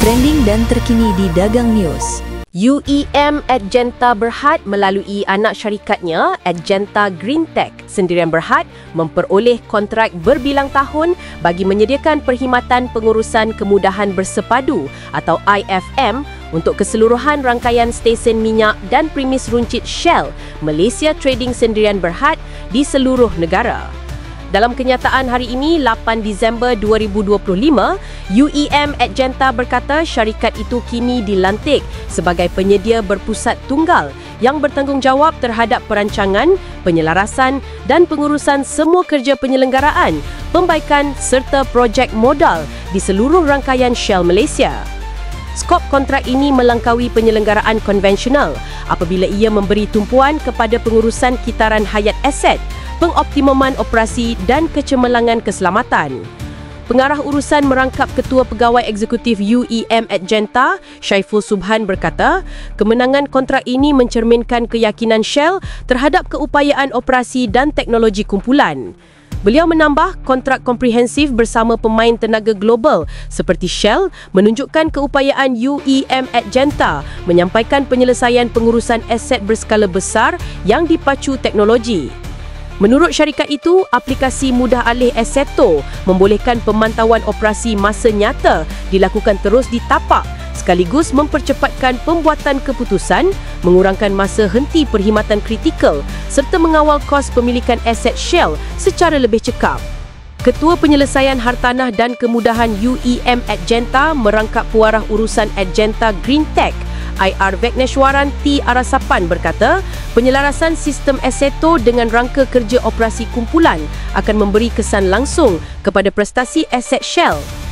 trending dan terkini di Dagang News. UEM Adjenta Berhad melalui anak syarikatnya Adjenta Greentech Sendirian Berhad memperoleh kontrak berbilang tahun bagi menyediakan perkhidmatan pengurusan kemudahan bersepadu atau IFM untuk keseluruhan rangkaian stesen minyak dan premis runcit Shell Malaysia Trading Sendirian Berhad di seluruh negara. Dalam kenyataan hari ini, 8 Disember 2025, UEM Adjenta berkata syarikat itu kini dilantik sebagai penyedia berpusat tunggal yang bertanggungjawab terhadap perancangan, penyelarasan dan pengurusan semua kerja penyelenggaraan, pembaikan serta projek modal di seluruh rangkaian Shell Malaysia. Skop kontrak ini melangkaui penyelenggaraan konvensional apabila ia memberi tumpuan kepada pengurusan kitaran hayat aset, pengoptimuman operasi dan kecemerlangan keselamatan. Pengarah urusan merangkap Ketua Pegawai Eksekutif UEM Adjenta, Syaiful Subhan berkata, kemenangan kontrak ini mencerminkan keyakinan Shell terhadap keupayaan operasi dan teknologi kumpulan. Beliau menambah, kontrak komprehensif bersama pemain tenaga global seperti Shell menunjukkan keupayaan UEM Adjenta menyampaikan penyelesaian pengurusan aset berskala besar yang dipacu teknologi. Menurut syarikat itu, aplikasi mudah alih Assetto membolehkan pemantauan operasi masa nyata dilakukan terus di tapak sekaligus mempercepatkan pembuatan keputusan, mengurangkan masa henti perkhidmatan kritikal serta mengawal kos pemilikan aset Shell secara lebih cekap. Ketua Penyelesaian Hartanah dan Kemudahan UEM Adjenta merangkap Puarah Urusan Adjenta Greentech IR Vekneshwaran T. Arasapan berkata, penyelarasan sistem Assetto dengan rangka kerja operasi kumpulan akan memberi kesan langsung kepada prestasi aset Shell.